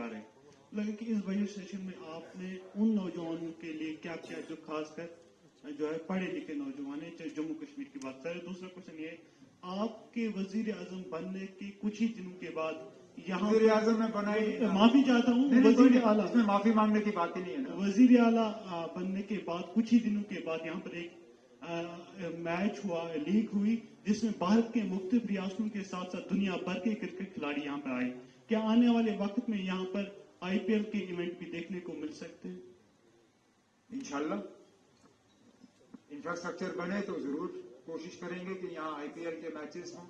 रहे हैं, लेकिन इस बजट सेशन में आपने उन नौजवानों के लिए क्या किया जो खासकर जो है पढ़े लिखे नौजवान है, चाहे जम्मू कश्मीर की बात करें। दूसरा क्वेश्चन ये, आपके वजीर आजम बनने के कुछ ही दिनों के बाद यहाँ वजीर आजम में बनाई, माफी चाहता हूँ, वजीर आला, इसमें माफी मांगने की बात ही नहीं है ना। वजीर आला बनने के बाद कुछ ही दिनों के बाद यहाँ पर एक मैच हुआ, लीग हुई, जिसमें भारत के मुख्तलिफ रियासतों के साथ साथ दुनिया भर के क्रिकेट खिलाड़ी यहाँ पर आए। क्या आने वाले वक्त में यहाँ पर IPL के इवेंट भी देखने को मिल सकते हैं? इंशाल्लाह इंफ्रास्ट्रक्चर बने तो जरूर कोशिश करेंगे कि यहाँ IPL के मैचेस हों।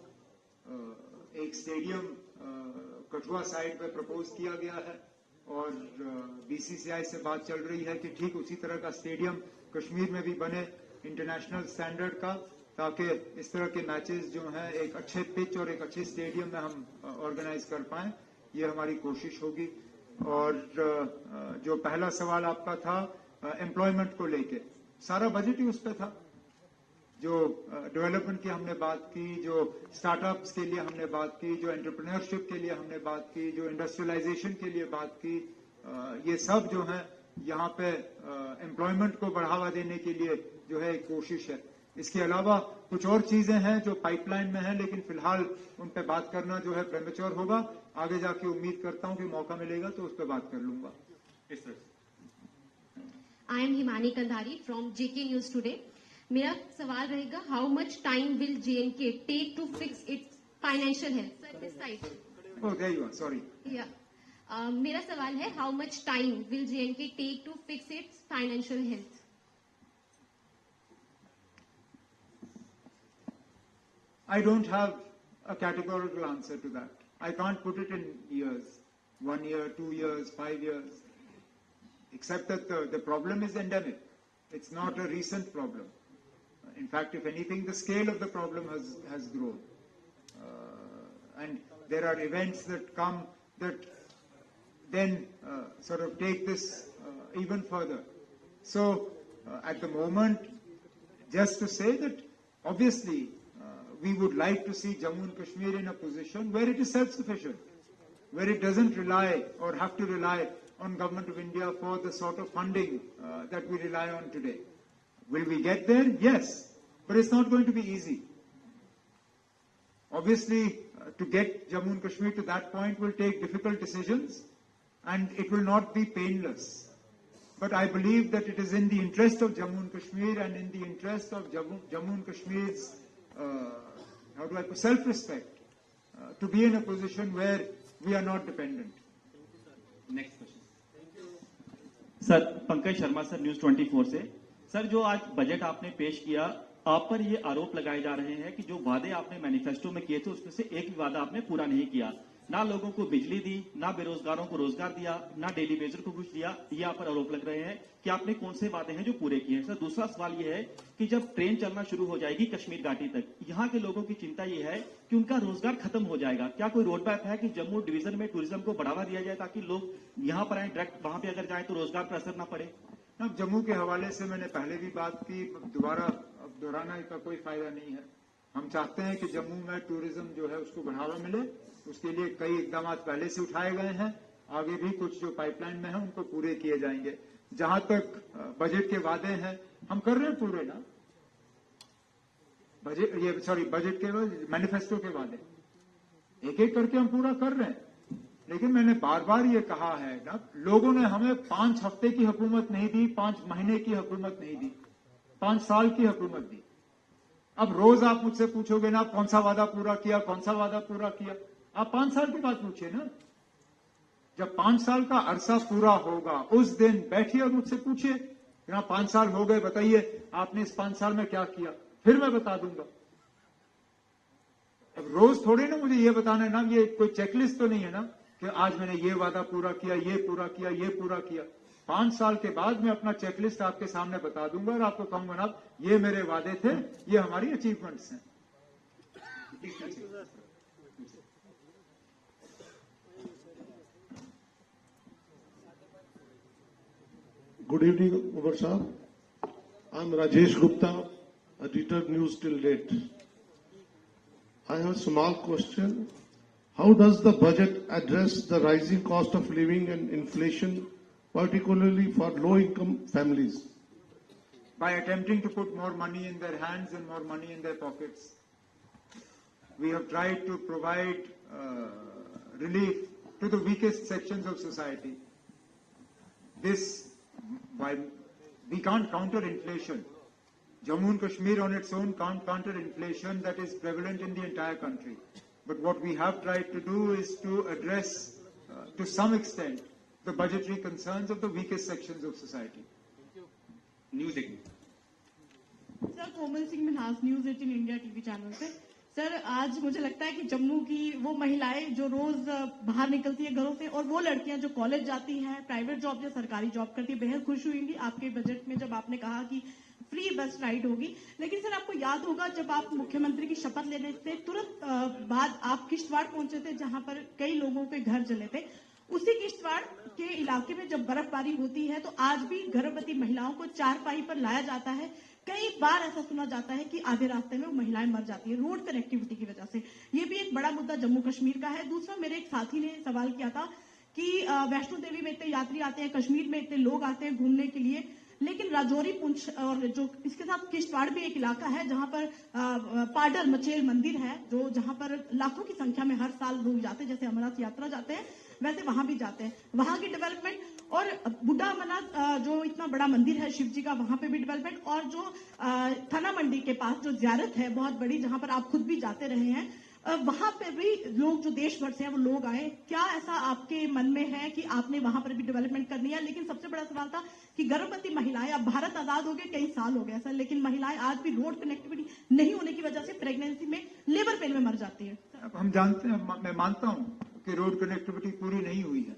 एक स्टेडियम कठुआ साइड पे प्रपोज किया गया है और BCCI से बात चल रही है कि ठीक उसी तरह का स्टेडियम कश्मीर में भी बने इंटरनेशनल स्टैंडर्ड का, ताकि इस तरह के मैचेस जो हैं एक अच्छे पिच और एक अच्छे स्टेडियम में हम ऑर्गेनाइज कर पाएं, ये हमारी कोशिश होगी। और जो पहला सवाल आपका था एम्प्लॉयमेंट को लेके, सारा बजट ही उस पर था। जो डेवलपमेंट की हमने बात की, जो स्टार्टअप्स के लिए हमने बात की, जो एंटरप्रेन्योरशिप के लिए हमने बात की, जो इंडस्ट्रियलाइजेशन के लिए बात की, ये सब जो है यहाँ पे एम्प्लॉयमेंट को बढ़ावा देने के लिए जो है एक कोशिश है। इसके अलावा कुछ और चीजें हैं जो पाइपलाइन में हैं, लेकिन फिलहाल उन पे बात करना जो है प्रेमेच्योर होगा। आगे जाके उम्मीद करता हूं कि मौका मिलेगा तो उस पर बात कर लूंगा। इस तरह से I am Himani Kandhari from JK news today. मेरा सवाल रहेगा, how much time will JNK take to fix its financial health? Sir this side. Oh there you are, sorry. Yeah मेरा सवाल है, how much time will JNK take to fix its financial health? I don't have a categorical answer to that. I can't put it in years, 1 year, 2 years, 5 years, except that the problem is endemic. It's not a recent problem. In fact, if anything, the scale of the problem has grown. And there are events that come that then sort of take this even further. So, at the moment, just to say that obviously we would like to see Jammu and Kashmir in a position where it is self-sufficient, where it doesn't rely or have to rely on Government of India for the sort of funding that we rely on today. Will we get there? Yes, but it's not going to be easy. Obviously, to get Jammu and Kashmir to that point will take difficult decisions, and it will not be painless. But I believe that it is in the interest of Jammu and Kashmir and in the interest of Jammu and Kashmir's self-respect to be in a position where we are not dependent. Next question. Sir Pankaj Sharma sir news 24 से। Sir जो आज budget आपने पेश किया, आप पर ये आरोप लगाए जा रहे हैं कि जो वादे आपने मैनिफेस्टो में किए थे उसमें से एक भी वादा आपने पूरा नहीं किया। ना लोगों को बिजली दी, ना बेरोजगारों को रोजगार दिया, ना डेली वेजर को कुछ दिया। ये आप पर आरोप लग रहे हैं कि आपने कौन से वादे हैं जो पूरे किए हैं। सर दूसरा सवाल ये है कि जब ट्रेन चलना शुरू हो जाएगी कश्मीर घाटी तक, यहाँ के लोगों की चिंता ये है कि उनका रोजगार खत्म हो जाएगा। क्या कोई रोड मैप है कि जम्मू डिवीजन में टूरिज्म को बढ़ावा दिया जाए ताकि लोग यहाँ पर आए, डायरेक्ट वहां पर अगर जाए तो रोजगार पर असर ना पड़े? अब जम्मू के हवाले से मैंने पहले भी बात की, दोबारा दोहराना का कोई फायदा नहीं है। हम चाहते हैं कि जम्मू में टूरिज्म जो है उसको बढ़ावा मिले, उसके लिए कई इकदाम पहले से उठाए गए हैं, आगे भी कुछ जो पाइपलाइन में है उनको पूरे किए जाएंगे। जहां तक बजट के वादे हैं, हम कर रहे हैं पूरे ना, बजट के मैनिफेस्टो के वादे एक एक करके हम पूरा कर रहे हैं। लेकिन मैंने बार बार ये कहा है ना, लोगों ने हमें 5 हफ्ते की हुकूमत नहीं दी, 5 महीने की हुकूमत नहीं दी, 5 साल की हुकूमत दी। अब रोज आप मुझसे पूछोगे ना कौन सा वादा पूरा किया, कौन सा वादा पूरा किया। आप 5 साल की बात पूछिए ना, जब 5 साल का अरसा पूरा होगा उस दिन बैठिए और मुझसे पूछिए कि ना 5 साल हो गए, बताइए आपने इस 5 साल में क्या किया, फिर मैं बता दूंगा। अब रोज थोड़े ना मुझे ये बताना है ना, ये कोई चेकलिस्ट तो नहीं है ना कि आज मैंने ये वादा पूरा किया, ये पूरा किया, ये पूरा किया। 5 साल के बाद मैं अपना चेकलिस्ट आपके सामने बता दूंगा और आपको कहूंगा ना ये मेरे वादे थे, ये हमारी अचीवमेंट्स हैं। Good evening, Umar Saab. I'm Rajesh Gupta, editor News Till Date. I have a small question. how does the budget address the rising cost of living and inflation, particularly for low-income families? By attempting to put more money in their hands and more money in their pockets. We have tried to provide relief to the weakest sections of society. We can't counter inflation. Jammu and Kashmir on its own can't counter inflation that is prevalent in the entire country. But what we have tried to do is to address, to some extent, the budgetary concerns of the weakest sections of society. News 18 sir, Komal Singh Minhas, news 18 India TV channel से। Sir, आज मुझे लगता है कि जम्मू की वो महिलाएं जो रोज बाहर निकलती है घरों से, और वो लड़कियां जो कॉलेज जाती हैं, प्राइवेट जॉब या सरकारी जॉब करती है, बेहद खुश हुई आपके बजट में जब आपने कहा कि फ्री बस राइड होगी। लेकिन सर, आपको याद होगा जब आप मुख्यमंत्री की शपथ लेने से तुरंत बाद आप किश्तवाड़ पहुंचे थे, जहां पर कई लोगों के घर जले थे। उसी किश्तवाड़ के इलाके में जब बर्फबारी होती है तो आज भी गर्भवती महिलाओं को चारपाई पर लाया जाता है। कई बार ऐसा सुना जाता है कि आधे रास्ते में वो महिलाएं मर जाती है रोड कनेक्टिविटी की वजह से। ये भी एक बड़ा मुद्दा जम्मू कश्मीर का है। दूसरा, मेरे एक साथी ने सवाल किया था कि वैष्णो देवी में इतने यात्री आते हैं, कश्मीर में इतने लोग आते हैं घूमने के लिए, लेकिन राजौरी, पुंछ और जो इसके साथ किश्तवाड़ भी एक इलाका है जहां पर पाडर मचेल मंदिर है, जो जहां पर लाखों की संख्या में हर साल लोग जाते हैं, जैसे अमरनाथ यात्रा जाते हैं वैसे वहां भी जाते हैं। वहां की डेवलपमेंट और बुड्ढा अमरनाथ जो इतना बड़ा मंदिर है शिव जी का, वहां पे भी डेवलपमेंट, और जो थाना मंडी के पास जो ज़ियारत है बहुत बड़ी, जहां पर आप खुद भी जाते रहे हैं, वहां पे भी लोग जो देश भर से हैं वो लोग आए। क्या ऐसा आपके मन में है कि आपने वहां पर भी डेवलपमेंट करनी है? लेकिन सबसे बड़ा सवाल था कि गर्भवती महिलाएं, अब भारत आजाद हो गए, कई साल हो गए सर, लेकिन महिलाएं आज भी रोड कनेक्टिविटी नहीं होने की वजह से प्रेगनेंसी में, लेबर पेन में मर जाती है। अब हम जानते हैं, मैं मानता हूं कि रोड कनेक्टिविटी पूरी नहीं हुई है।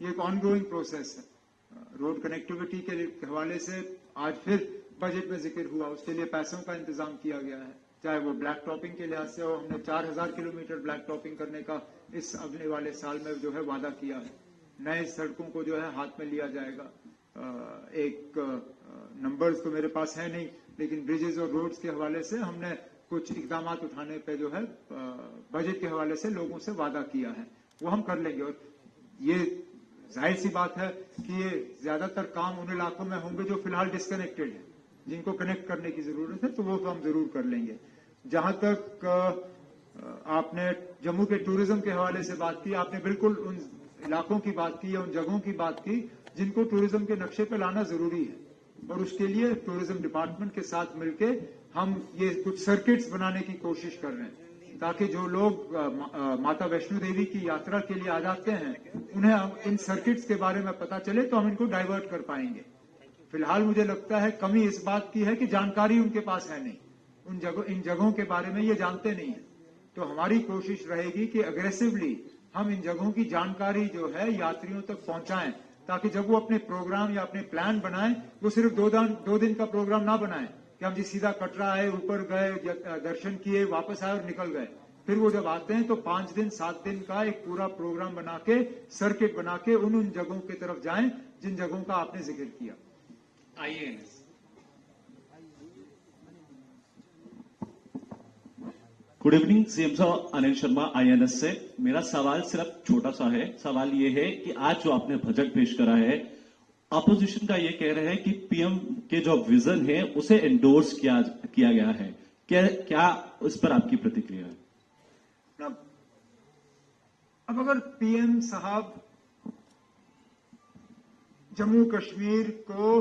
ये एक ऑनगोइंग प्रोसेस है। रोड कनेक्टिविटी के हवाले से आज फिर बजट में जिक्र हुआ, उसके लिए पैसों का इंतजाम किया गया है, चाहे वो ब्लैक टॉपिंग के लिहाज से हो। हमने 4000 किलोमीटर ब्लैक टॉपिंग करने का इस अगले वाले साल में जो है वादा किया है। नए सड़कों को जो है हाथ में लिया जाएगा। एक नंबर्स तो मेरे पास है नहीं, लेकिन ब्रिजेस और रोड्स के हवाले से हमने कुछ इकदाम उठाने पे जो है बजट के हवाले से लोगों से वादा किया है, वो हम कर लेंगे। और ये जाहिर सी बात है कि ये ज्यादातर काम उन इलाकों में होंगे जो फिलहाल डिस्कनेक्टेड है, जिनको कनेक्ट करने की जरूरत है, तो वो हम जरूर कर लेंगे। जहां तक आपने जम्मू के टूरिज्म के हवाले से बात की, आपने बिल्कुल उन इलाकों की बात की, उन जगहों की बात की जिनको टूरिज्म के नक्शे पे लाना जरूरी है, और उसके लिए टूरिज्म डिपार्टमेंट के साथ मिलके हम ये कुछ सर्किट्स बनाने की कोशिश कर रहे हैं, ताकि जो लोग माता वैष्णो देवी की यात्रा के लिए आ जाते हैं उन्हें इन सर्किट्स के बारे में पता चले, तो हम इनको डाइवर्ट कर पाएंगे। फिलहाल मुझे लगता है कमी इस बात की है कि जानकारी उनके पास है नहीं, इन जगहों के बारे में ये जानते नहीं है। तो हमारी कोशिश रहेगी कि अग्रेसिवली हम इन जगहों की जानकारी जो है यात्रियों तक पहुंचाएं, ताकि जब वो अपने प्रोग्राम या अपने प्लान बनाएं, वो सिर्फ दो दिन का प्रोग्राम ना बनाएं कि हम जी सीधा कटरा आए, ऊपर गए, दर्शन किए, वापस आए और निकल गए। फिर वो जब आते हैं तो 5 दिन 7 दिन का एक पूरा प्रोग्राम बना के, सर्किट बना के उन जगहों की तरफ जाएं जिन जगहों का आपने जिक्र किया। IANS गुड इवनिंग, सीएम साहब अनिल शर्मा IANS से। मेरा सवाल सिर्फ छोटा सा है। सवाल ये है कि आज जो आपने बजट पेश करा है, अपोजिशन का ये कह रहे हैं कि पीएम के जो विजन है उसे एंडोर्स किया गया है। क्या उस पर आपकी प्रतिक्रिया है? अब अगर पीएम साहब जम्मू कश्मीर को